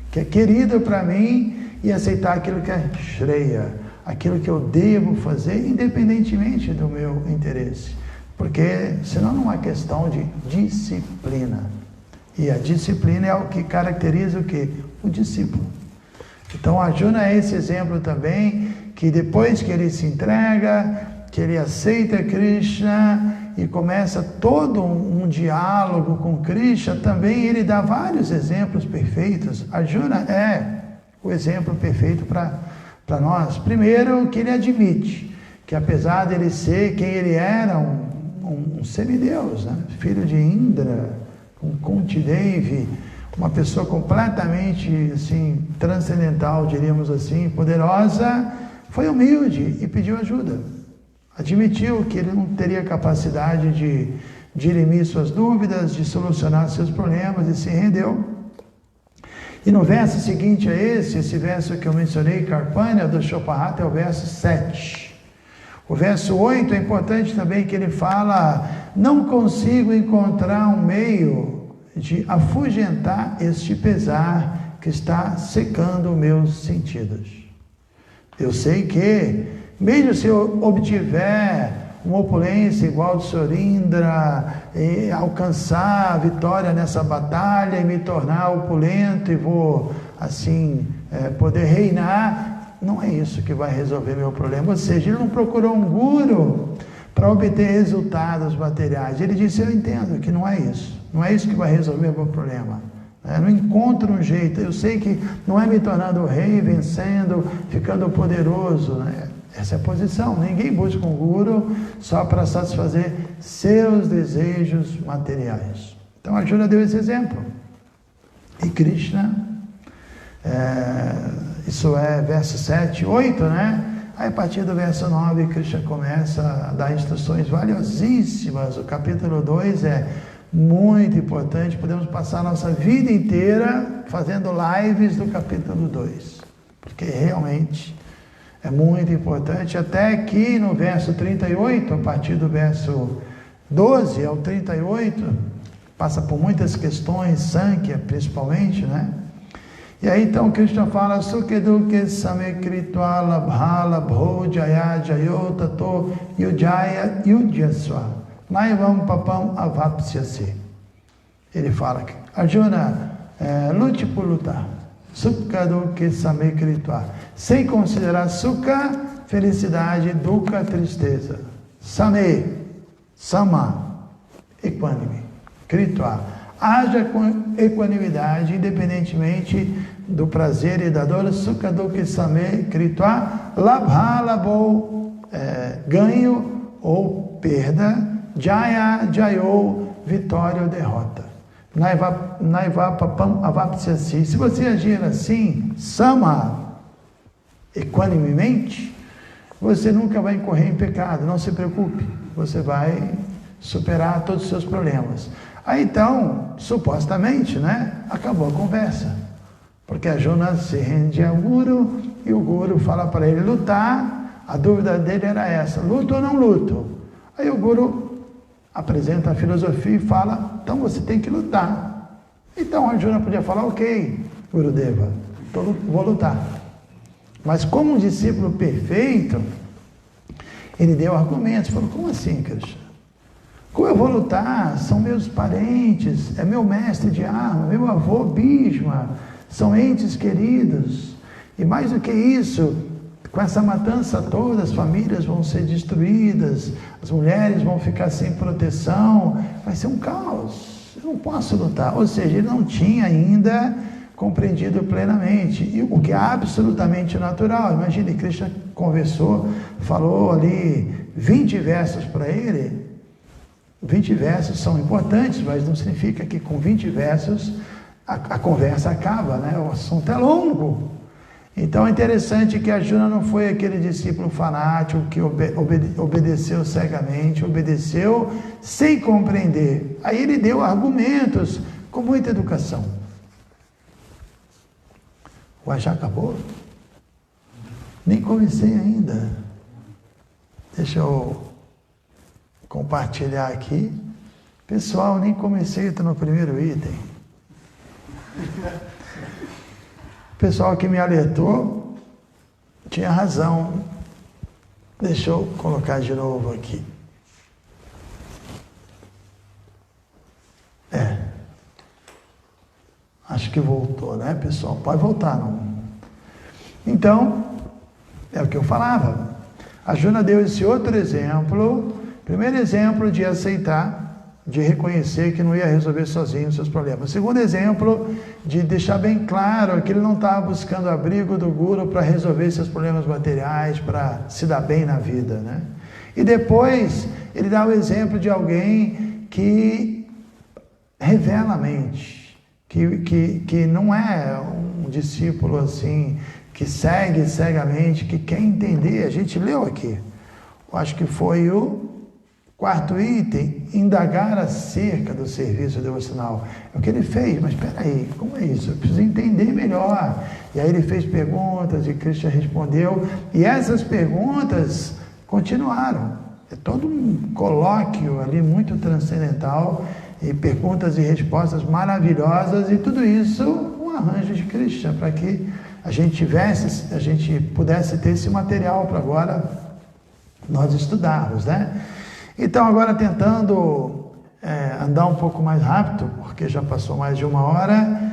que é querido para mim, e aceitar aquilo que é shreya, aquilo que eu devo fazer, independentemente do meu interesse. Porque senão não é questão de disciplina. E a disciplina é o que caracteriza o quê? O discípulo. Então Arjuna é esse exemplo também, que depois que ele se entrega, que ele aceita Krishna e começa todo um diálogo com Krishna, também ele dá vários exemplos perfeitos. Arjuna é o exemplo perfeito para nós. Primeiro, que ele admite que apesar dele ser quem ele era, um semideus, né? Filho de Indra, um Kunti Devi, uma pessoa completamente assim, transcendental, diríamos assim, poderosa, foi humilde e pediu ajuda. Admitiu que ele não teria capacidade de dirimir suas dúvidas, de solucionar seus problemas e se rendeu. E no verso seguinte a esse verso que eu mencionei, Karpanya doshopahata, é o verso 7. O verso 8 é importante também, que ele fala: não consigo encontrar um meio de afugentar este pesar que está secando meus sentidos. Eu sei que Mesmo se eu obtiver uma opulência igual de Sorindra, e alcançar a vitória nessa batalha e me tornar opulento e vou, assim, poder reinar, não é isso que vai resolver meu problema. Ou seja, ele não procurou um guru para obter resultados materiais. Ele disse, eu entendo que não é isso. Não é isso que vai resolver o meu problema. Eu não encontro um jeito. Eu sei que não é me tornando rei, vencendo, ficando poderoso, né? Essa é a posição. Ninguém busca um guru só para satisfazer seus desejos materiais. Então, Arjuna deu esse exemplo. E Krishna, isso é verso 7, 8, né? Aí, a partir do verso 9, Krishna começa a dar instruções valiosíssimas. O capítulo 2 é muito importante. Podemos passar a nossa vida inteira fazendo lives do capítulo 2. Porque realmente é muito importante. Até aqui no verso 38, a partir do verso 12 ao 38, passa por muitas questões, Sankhya principalmente, né? E aí então Krishna fala, Sukeduke samekritva labha labho jaya jayo tato yujaya yujyasva naivam papam avapsyase. Ele fala que Arjuna, lute por lutar. Sukeduke samekritva, sem considerar sukha, felicidade, dukkha, tristeza. Same, sama, equânime. Kritva, haja com equanimidade, independentemente do prazer e da dor. Sukha dukkha same kritva, labha labho, ganho ou perda, jaya jayo, vitória ou derrota. Naiva papam avapsyasi. Se você agir assim, sama, equanimemente, você nunca vai incorrer em pecado, não se preocupe, você vai superar todos os seus problemas. Aí então, supostamente, né, acabou a conversa, porque Arjuna se rende ao Guru, e o Guru fala para ele lutar. A dúvida dele era essa, luto ou não luto? Aí o Guru apresenta a filosofia e fala, então você tem que lutar. Então Arjuna podia falar, ok, Gurudeva, vou lutar. Mas como um discípulo perfeito, ele deu argumentos, falou, como assim, Krishna? Como eu vou lutar? São meus parentes, é meu mestre de arma, meu avô Bhishma, são entes queridos. E mais do que isso, com essa matança toda, as famílias vão ser destruídas, as mulheres vão ficar sem proteção, vai ser um caos, eu não posso lutar. Ou seja, ele não tinha ainda compreendido plenamente, e o que é absolutamente natural. Imagine, Krishna conversou, falou ali 20 versos para ele. 20 versos são importantes, mas não significa que com 20 versos a conversa acaba, né? O assunto é longo. Então é interessante que Arjuna não foi aquele discípulo fanático que obedeceu cegamente, obedeceu sem compreender. Aí ele deu argumentos com muita educação. Ué, já acabou? Nem comecei ainda. Deixa eu compartilhar aqui. Pessoal, nem comecei, estou no primeiro item. O pessoal que me alertou tinha razão. Deixa eu colocar de novo aqui. Acho que voltou, né, pessoal? Pode voltar, não? Então, é o que eu falava. Arjuna deu esse outro exemplo. Primeiro exemplo de aceitar, de reconhecer que não ia resolver sozinho os seus problemas. Segundo exemplo, de deixar bem claro que ele não estava buscando abrigo do Guru para resolver seus problemas materiais, para se dar bem na vida, né? E depois, ele dá o exemplo de alguém que revela a mente, que não é um discípulo assim, que segue cegamente, que quer entender. A gente leu aqui, eu acho que foi o quarto item, indagar acerca do serviço devocional. É o que ele fez, mas espera aí, como é isso? Eu preciso entender melhor. E aí ele fez perguntas e Krishna respondeu, e essas perguntas continuaram. É todo um colóquio ali muito transcendental, e perguntas e respostas maravilhosas, e tudo isso um arranjo de Krishna, para que a gente pudesse ter esse material para agora nós estudarmos, né? Então, agora tentando andar um pouco mais rápido, porque já passou mais de 1 hora,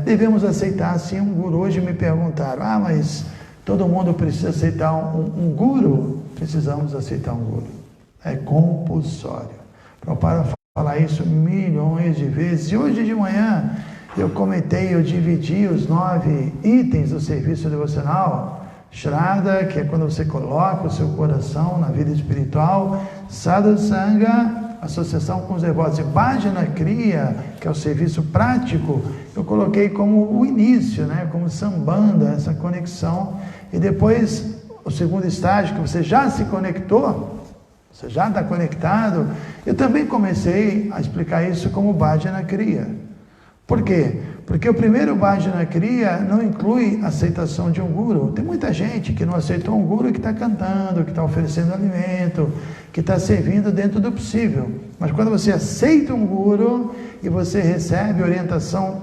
devemos aceitar sim um guru. Hoje me perguntaram, mas todo mundo precisa aceitar um guru? Precisamos aceitar um guru. É compulsório. Prabhupada fala isso milhões de vezes. E hoje de manhã eu dividi os 9 itens do serviço devocional. Shraddha, que é quando você coloca o seu coração na vida espiritual. Sadhu Sangha, associação com os devotos. E Bhajana Kriya, que é o serviço prático, eu coloquei como o início, né? Como sambanda, essa conexão. E depois, o segundo estágio, que você já se conectou, você já está conectado, eu também comecei a explicar isso como Bhajana Kriya. Por quê? Porque o primeiro Bhajana Kriya não inclui a aceitação de um guru. Tem muita gente que não aceitou um guru, que está cantando, que está oferecendo alimento, que está servindo dentro do possível. Mas quando você aceita um guru e você recebe orientação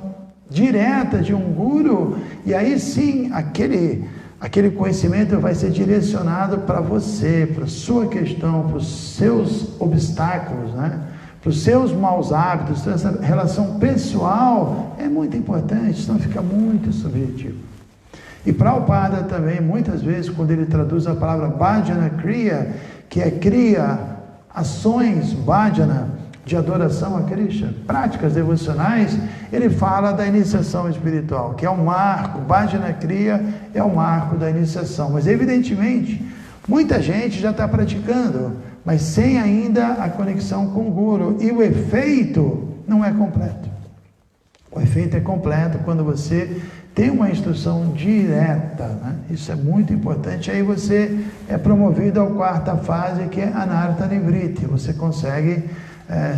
direta de um guru, e aí sim aquele conhecimento vai ser direcionado para você, para a sua questão, para os seus obstáculos, né? Para os seus maus hábitos. Então, essa relação pessoal é muito importante, senão fica muito subjetivo. E Prabhupada também, muitas vezes, quando ele traduz a palavra Bhajana Kriya, que é Kriya, ações, Bhajana, de adoração a Krishna, práticas devocionais, ele fala da iniciação espiritual, que é um marco. Bhajana Kriya é o marco da iniciação. Mas, evidentemente, muita gente já está praticando, mas sem ainda a conexão com o guru. E o efeito não é completo. O efeito é completo quando você tem uma instrução direta, né? Isso é muito importante. Aí você é promovido à 4ª fase, que é Anartha Nivriti. Você consegue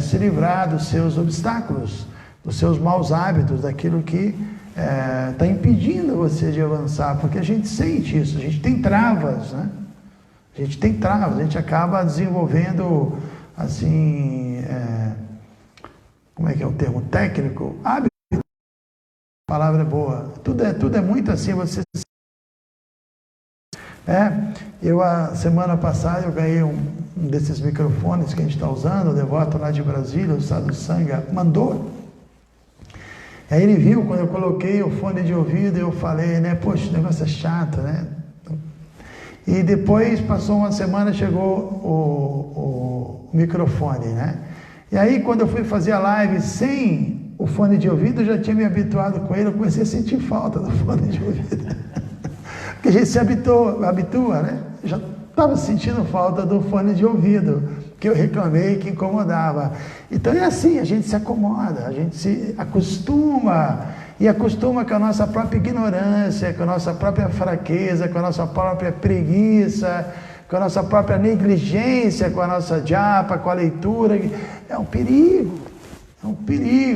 se livrar dos seus obstáculos, dos seus maus hábitos, daquilo que está impedindo você de avançar. Porque a gente sente isso, a gente tem travas, né? A gente tem travas, a gente acaba desenvolvendo, assim, como é que é o termo técnico? Hábito. A palavra é boa. Tudo é muito assim, você... a semana passada eu ganhei um desses microfones que a gente está usando, o devoto lá de Brasília, o Sadhu Sangha, mandou. Aí ele viu, quando eu coloquei o fone de ouvido, eu falei, né, poxa, o negócio é chato, né? E depois, passou uma semana, chegou o microfone, né? E aí, quando eu fui fazer a live sem o fone de ouvido, eu já tinha me habituado com ele, eu comecei a sentir falta do fone de ouvido. Porque a gente se habitua, né? Eu já estava sentindo falta do fone de ouvido, que eu reclamei, que incomodava. Então é assim, a gente se acomoda, a gente se acostuma, e acostuma com a nossa própria ignorância, com a nossa própria fraqueza, com a nossa própria preguiça, com a nossa própria negligência, com a nossa japa, com a leitura. É um perigo,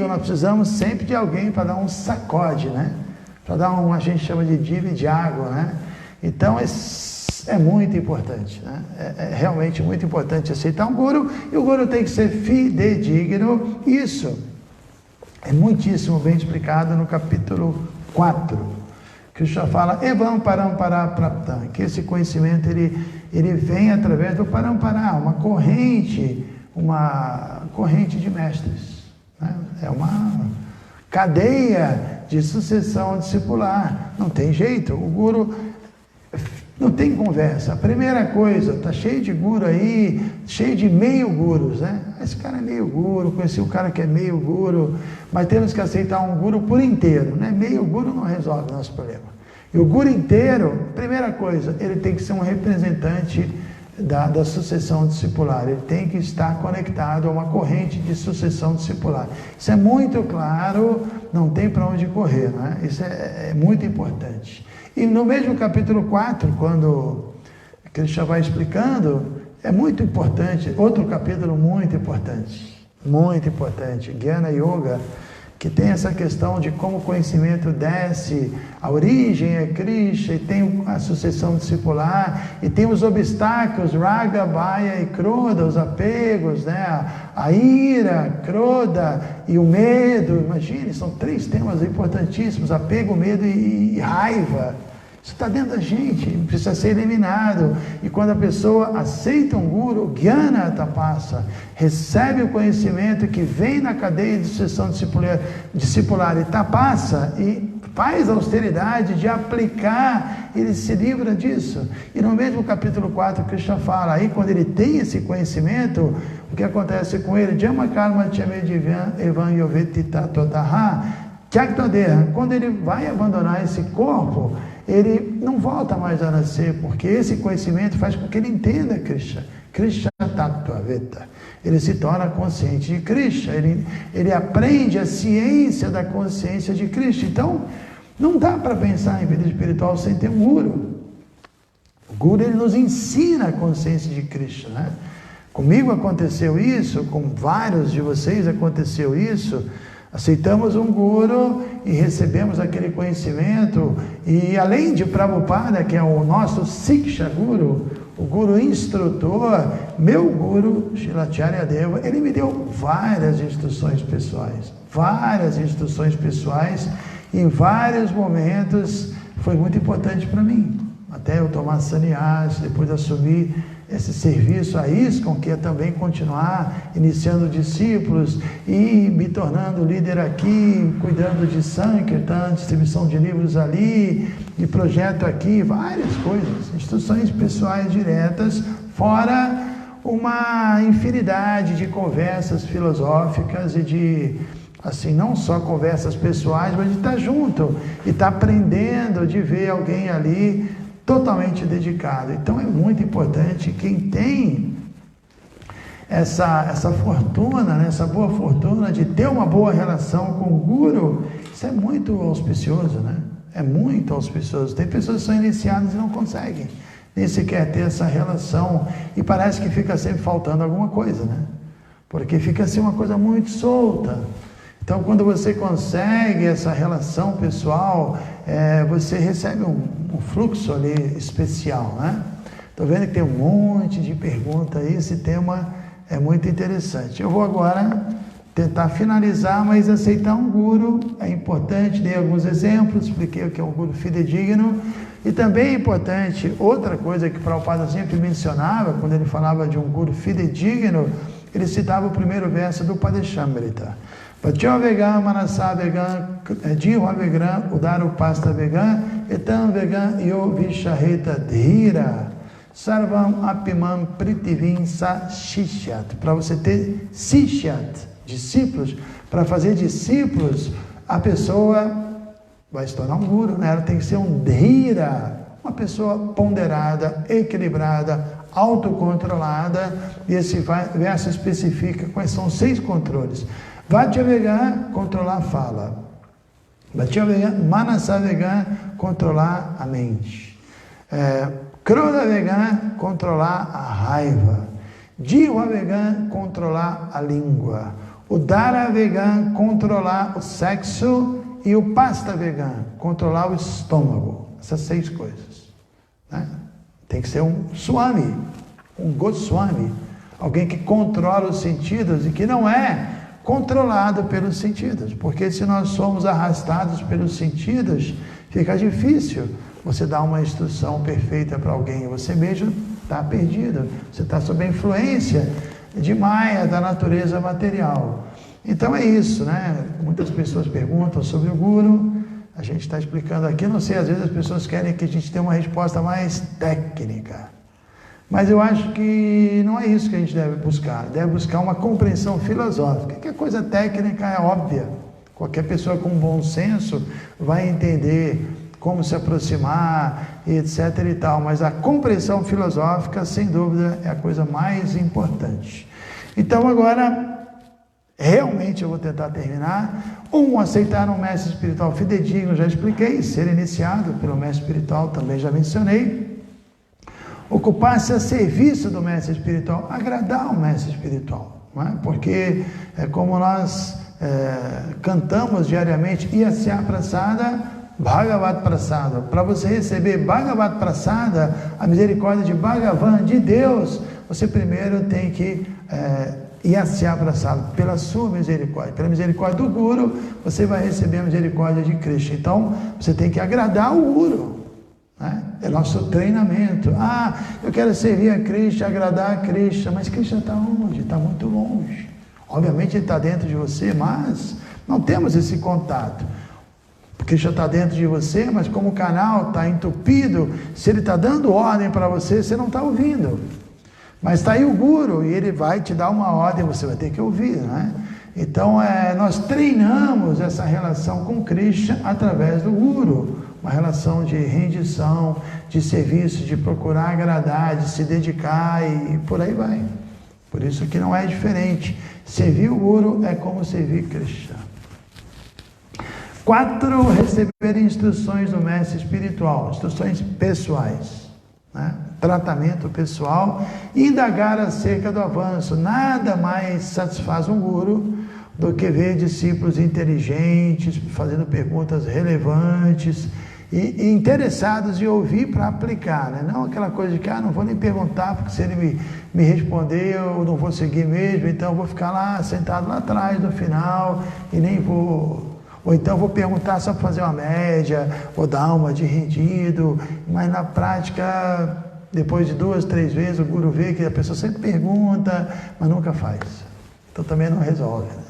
nós precisamos sempre de alguém para dar um sacode, né? Para dar a gente chama de diva de água, né? Então é muito importante, né? É realmente muito importante aceitar um guru, e o guru tem que ser fidedigno. Isso é muitíssimo bem explicado no capítulo 4. Krishna fala, Evam Parampara Praptam, que esse conhecimento ele vem através do Parampara, uma corrente de mestres, né? É uma cadeia de sucessão discipular. Não tem jeito, o guru não tem conversa. A primeira coisa, tá cheio de guru aí, cheio de meio gurus, né? Esse cara é meio guru, conheci um cara que é meio guru, mas temos que aceitar um guru por inteiro, né? Meio guru não resolve o nosso problema. E o guru inteiro, primeira coisa, ele tem que ser um representante da sucessão discipular, ele tem que estar conectado a uma corrente de sucessão discipular. Isso é muito claro, não tem para onde correr, né? Isso é muito importante. E no mesmo capítulo 4, quando Krishna vai explicando, é muito importante, outro capítulo muito importante, Jnana Yoga, que tem essa questão de como o conhecimento desce, a origem é Krishna, e tem a sucessão discipular, e tem os obstáculos, Raga, Bhaya e Krodha, os apegos, né? A ira, Krodha e o medo. Imagine, são 3 temas importantíssimos, apego, medo e raiva. Isso está dentro da gente, precisa ser eliminado. E quando a pessoa aceita um guru, Jnana Tapassa, recebe o conhecimento que vem na cadeia de sucessão discipular e Tapassa, e faz a austeridade de aplicar, ele se livra disso. E no mesmo capítulo 4, Krishna fala, aí quando ele tem esse conhecimento, o que acontece com ele? Quando ele vai abandonar esse corpo, ele não volta mais a nascer, porque esse conhecimento faz com que ele entenda Krishna. Krishna Tattva Veta. Ele se torna consciente de Krishna, ele aprende a ciência da consciência de Krishna. Então, não dá para pensar em vida espiritual sem ter um guru. O guru, ele nos ensina a consciência de Krishna, né? Comigo aconteceu isso, com vários de vocês aconteceu isso. Aceitamos um guru e recebemos aquele conhecimento, e além de Prabhupada, que é o nosso Siksha Guru, o guru instrutor, meu guru, Srila Acharya Deva, ele me deu várias instruções pessoais, e em vários momentos foi muito importante para mim, até eu tomar sannyas, depois assumir esse serviço a ISKCON, que é também continuar iniciando discípulos e me tornando líder aqui, cuidando de Sankirtan, distribuição de livros ali, e projeto aqui, várias coisas, instruções pessoais diretas, fora uma infinidade de conversas filosóficas e de, assim, não só conversas pessoais, mas de estar junto e estar aprendendo, de ver alguém ali totalmente dedicado. Então é muito importante quem tem essa fortuna, né, essa boa fortuna de ter uma boa relação com o guru. Isso é muito auspicioso, né? É muito auspicioso. Tem pessoas que são iniciadas e não conseguem nem sequer ter essa relação, e parece que fica sempre faltando alguma coisa, né? Porque fica assim uma coisa muito solta. Então, quando você consegue essa relação pessoal, você recebe um fluxo ali especial, né? Estou vendo que tem um monte de perguntas aí, esse tema é muito interessante. Eu vou agora tentar finalizar, mas aceitar um guru é importante, dei alguns exemplos, expliquei o que é um guru fidedigno, e também é importante, outra coisa que Prabhupada sempre mencionava, quando ele falava de um guru fidedigno, ele citava o primeiro verso do Padeshamrita. Vachyo vegan, manasa vegan, jiva vegan, udarupasta vegan, etam vegan, yo vishaheta dhira, sarvam apimam pritivim sa shishyat. Para você ter shishyat, discípulos, para fazer discípulos, a pessoa vai se tornar um guru, né? Ela tem que ser um dhira, uma pessoa ponderada, equilibrada, autocontrolada, e esse verso especifica quais são os 6 controles. Vajravegan, controlar a fala. Vajravegan, Manasavegan, controlar a mente. Krodavegan, controlar a raiva. Jivavegan, controlar a língua. Udaravegan, controlar o sexo. E o Pastavegan, controlar o estômago. Essas 6 coisas, né? Tem que ser um Swami, um Goswami, alguém que controla os sentidos e que não é controlado pelos sentidos, porque se nós somos arrastados pelos sentidos, fica difícil você dar uma instrução perfeita para alguém, você mesmo está perdido, você está sob a influência de Maya, da natureza material. Então é isso, né? Muitas pessoas perguntam sobre o guru, a gente está explicando aqui, não sei, às vezes as pessoas querem que a gente tenha uma resposta mais técnica. Mas eu acho que não é isso que a gente deve buscar uma compreensão filosófica, que a coisa técnica é óbvia. Qualquer pessoa com bom senso vai entender como se aproximar, etc. e tal, mas a compreensão filosófica, sem dúvida, é a coisa mais importante. Então agora, realmente eu vou tentar terminar. Aceitar um mestre espiritual fidedigno, já expliquei, ser iniciado pelo mestre espiritual, também já mencionei. Ocupar-se a serviço do mestre espiritual, agradar o mestre espiritual, não é? Porque é como nós cantamos diariamente, Yasya Prasada, Bhagavat Prasada. Para você receber Bhagavat Prasada, a misericórdia de Bhagavan, de Deus, você primeiro tem que Yasya Prasada, pela sua misericórdia, pela misericórdia do Guru, você vai receber a misericórdia de Krishna. Então, você tem que agradar o Guru. né? É nosso treinamento. Eu quero servir a Krishna, agradar a Krishna, mas Krishna está onde? Está muito longe. Obviamente ele está dentro de você, mas não temos esse contato. Krishna está dentro de você, mas como o canal está entupido, se ele está dando ordem para você, você não está ouvindo. Mas está aí o Guru, e ele vai te dar uma ordem, você vai ter que ouvir, né? Então, nós treinamos essa relação com Krishna através do Guru, uma relação de rendição, de serviço, de procurar agradar, de se dedicar e por aí vai. Por isso que não é diferente. Servir o Guru é como servir Krishna. 4, receber instruções do mestre espiritual, instruções pessoais, né? Tratamento pessoal, indagar acerca do avanço. Nada mais satisfaz um guru do que ver discípulos inteligentes, fazendo perguntas relevantes e interessados em ouvir para aplicar, né? Não aquela coisa de que não vou nem perguntar, porque se ele me responder eu não vou seguir mesmo, então eu vou ficar lá sentado lá atrás no final e nem vou... Ou então vou perguntar só para fazer uma média, ou dar uma de rendido, mas na prática, depois de 2, 3 vezes, o guru vê que a pessoa sempre pergunta, mas nunca faz. Então também não resolve, né?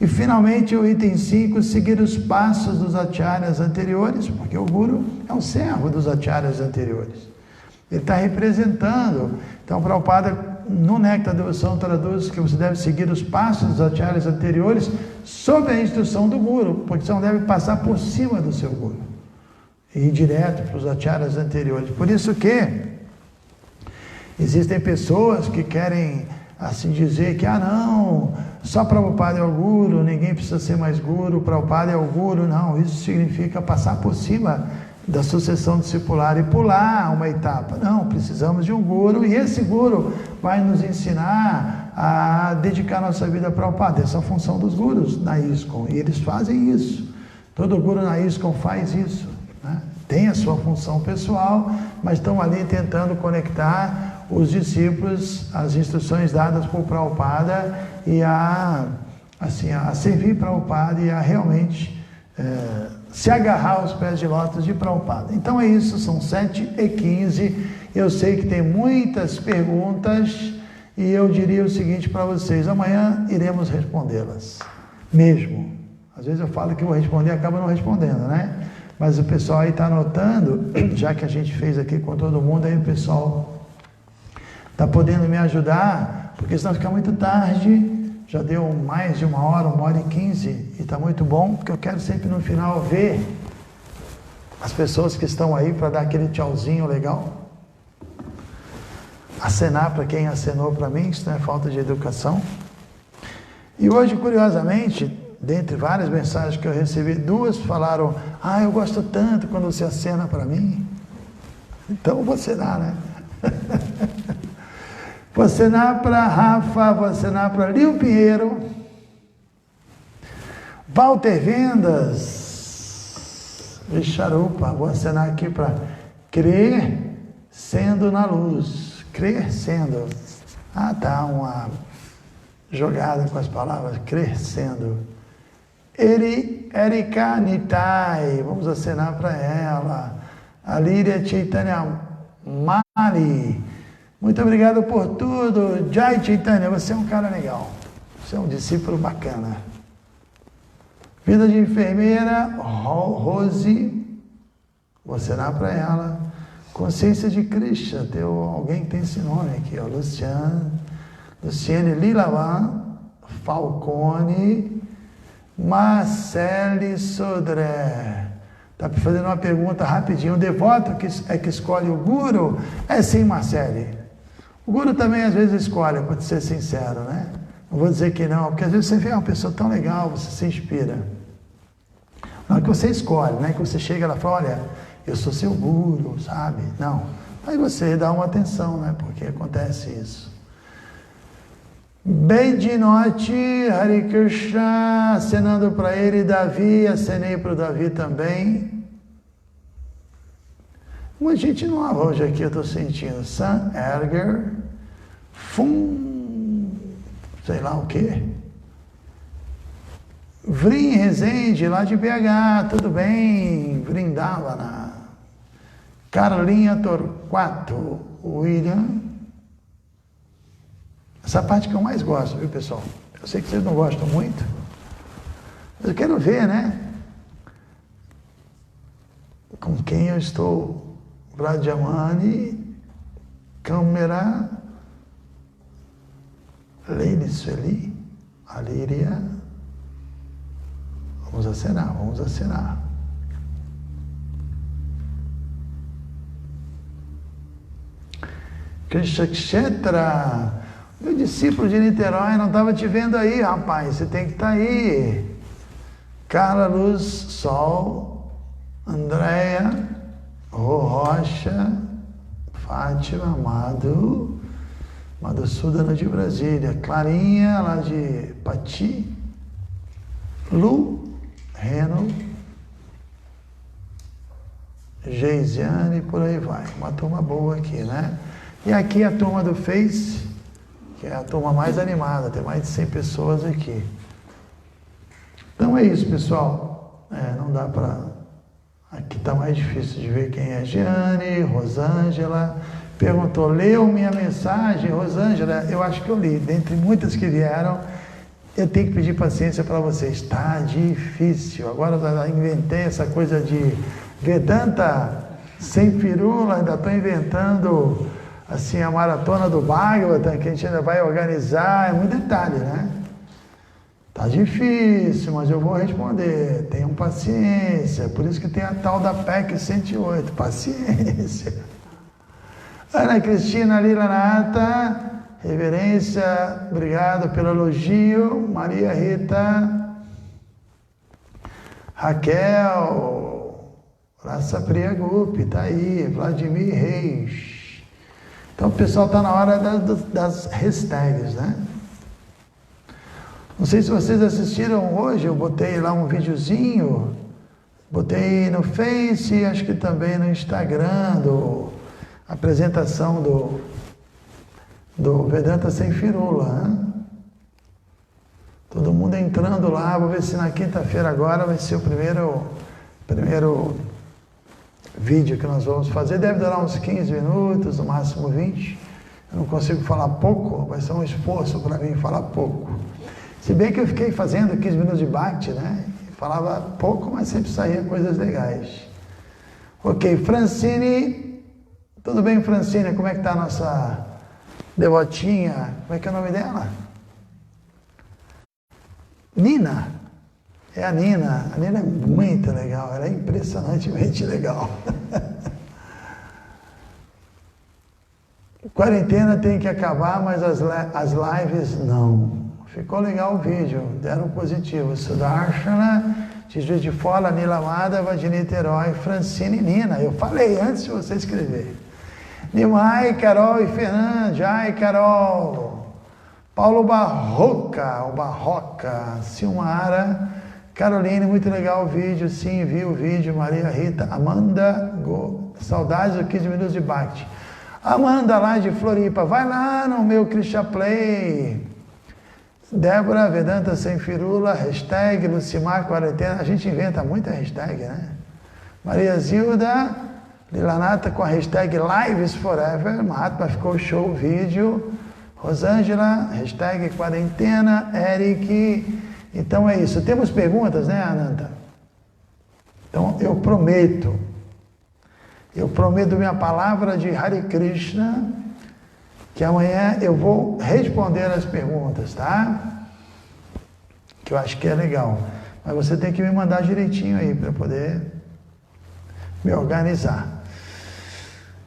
E finalmente o item 5, seguir os passos dos acharyas anteriores, porque o guru é um servo dos acharyas anteriores. Ele está representando. Então, Prabhupada, no Néctar da Devoção, traduz que você deve seguir os passos dos acharyas anteriores sob a instrução do Guru, porque você não deve passar por cima do seu Guru e ir direto para os acharyas anteriores. Por isso que existem pessoas que querem assim dizer que, não, só Prabhupada é o Guru, ninguém precisa ser mais Guru, Prabhupada é o Guru. Não, isso significa passar por cima da sucessão discipular e pular uma etapa. Não, precisamos de um Guru, e esse Guru vai nos ensinar a dedicar nossa vida para Prabhupada. Essa é a função dos Gurus na ISKCON, e eles fazem isso. Todo Guru na ISKCON faz isso, né? Tem a sua função pessoal, mas estão ali tentando conectar os discípulos às instruções dadas por Prabhupada e a servir Prabhupada e a realmente se agarrar aos pés de lótus de Prabhupada. Então é isso, são 7h15. Eu sei que tem muitas perguntas e eu diria o seguinte para vocês: amanhã iremos respondê-las, mesmo. Às vezes eu falo que vou responder e acabo não respondendo, né? Mas o pessoal aí está anotando, já que a gente fez aqui com todo mundo, aí o pessoal está podendo me ajudar, porque senão fica muito tarde. Já deu mais de 1h15, e está muito bom, porque eu quero sempre no final ver as pessoas que estão aí para dar aquele tchauzinho legal. Acenar para quem acenou para mim, isso não é falta de educação. E hoje, curiosamente, dentre várias mensagens que eu recebi, 2 falaram: eu gosto tanto quando você acena para mim. Então eu vou acenar, né? Vou acenar para Rafa, vou acenar para Lio Pinheiro, Walter Vendas, Vicharupa, vou acenar aqui para Crer Sendo na Luz. Crer Sendo. Tá uma jogada com as palavras, Crer Sendo. Erika Nitai, vamos acenar para ela. A Líria Chaitanya Mali. Muito obrigado por tudo. Jai Chaitanya, você é um cara legal. Você é um discípulo bacana. Vida de enfermeira, Rose, vou assinar para ela. Consciência de Krishna, tem alguém que tem esse nome aqui, ó. Luciane Lilavan, Falcone, Marcele Sodré. Está fazendo uma pergunta rapidinho. O devoto que escolhe o Guru? É sim, Marcele. O Guru também às vezes escolhe, para ser sincero, né? Não vou dizer que não, porque às vezes você vê uma pessoa tão legal, você se inspira. Não é que você escolhe, não é que você chega lá e fala: olha, eu sou seu Guru, sabe? Não. Aí você dá uma atenção, né? Porque acontece isso. Beidinote, Hare Krishna, acenando para ele. Davi, acenei para o Davi também. Uma gente nova hoje aqui, eu estou sentindo. Sam Elger, sei lá o quê. Vrim Rezende, lá de BH, tudo bem? Vrindavana. Carlinha Torquato, William. Essa parte que eu mais gosto, viu, pessoal? Eu sei que vocês não gostam muito, mas eu quero ver, né? Com quem eu estou. Vrajamani, câmera, Leile Sueli, Alíria. Vamos acenar, vamos acenar. Krishna Kshetra, meu discípulo de Niterói, não estava te vendo aí, rapaz, você tem que estar aí. Carla Luz Sol, Andréia, Rocha, Fátima, Madhusudana de Brasília, Clarinha, lá de Pati, Lu, Reno, Geisiane, por aí vai. Uma turma boa aqui, né? E aqui a turma do Face, que é a turma mais animada, tem mais de 100 pessoas aqui. Então é isso, pessoal. Não dá para... Aqui está mais difícil de ver quem é. Giane, Rosângela, perguntou, leu minha mensagem? Rosângela, eu acho que eu li. Dentre muitas que vieram, eu tenho que pedir paciência para vocês. Está difícil. Agora eu inventei essa coisa de Vedanta sem firula, ainda estou inventando assim, a maratona do Bhagavatam, que a gente ainda vai organizar. É muito detalhe, né? Tá difícil, mas eu vou responder. Tenham paciência. Por isso que tem a tal da PEC 108. Paciência. Ana Cristina Lila Nata, reverência, obrigado pelo elogio. Maria Rita, Raquel, Raça Priya Gupi, tá aí. Vladimir Reis. Então o pessoal tá na hora das hashtags, né? Não sei se vocês assistiram hoje, eu botei lá um videozinho, botei no Face, acho que também no Instagram, a apresentação do Vedanta Sem Firula, né? Todo mundo entrando lá, vou ver se na quinta-feira agora vai ser o primeiro vídeo que nós vamos fazer, deve durar uns 15 minutos, no máximo 20, eu não consigo falar pouco, vai ser um esforço para mim falar pouco. Se bem que eu fiquei fazendo 15 minutos de Bhakti, né? Falava pouco, mas sempre saía coisas legais. Ok, Francine. Tudo bem, Francine? Como é que está a nossa devotinha? Como é que é o nome dela? Nina. É a Nina. A Nina é muito legal. Ela é impressionantemente legal. Quarentena tem que acabar, mas as lives não. Ficou legal o vídeo, deram positivo. Sudarshana, de Juiz de Fora, Nila Madhava, de Niterói, Francine e Nina. Eu falei antes de você escrever. Nimai, Carol e Fernando. Jai, Carol. Paulo Barroca, Silmara, Caroline, muito legal o vídeo. Sim, vi o vídeo. Maria Rita, Amanda, saudades do 15 minutos de Bhakti. Amanda, lá de Floripa, vai lá no meu Krishna Play. Débora, Vedanta Sem Firula, hashtag Lucimar Quarentena. A gente inventa muita hashtag, né? Maria Zilda, Lilanata com a hashtag Lives Forever. Mahatma ficou show o vídeo. Rosângela, hashtag Quarentena. Eric. Então é isso. Temos perguntas, né, Ananta? Então eu prometo minha palavra de Hare Krishna, que amanhã eu vou responder as perguntas, tá? Que eu acho que é legal. Mas você tem que me mandar direitinho aí para poder me organizar.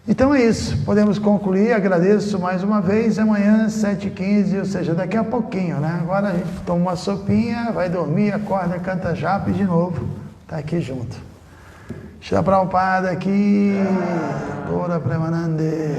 Então é isso. Podemos concluir. Agradeço mais uma vez. Amanhã, 7h15, ou seja, daqui a pouquinho, né? Agora a gente toma uma sopinha, vai dormir, acorda, canta japa e de novo tá aqui junto. Shila Prabhupada aqui. Gora Premanande.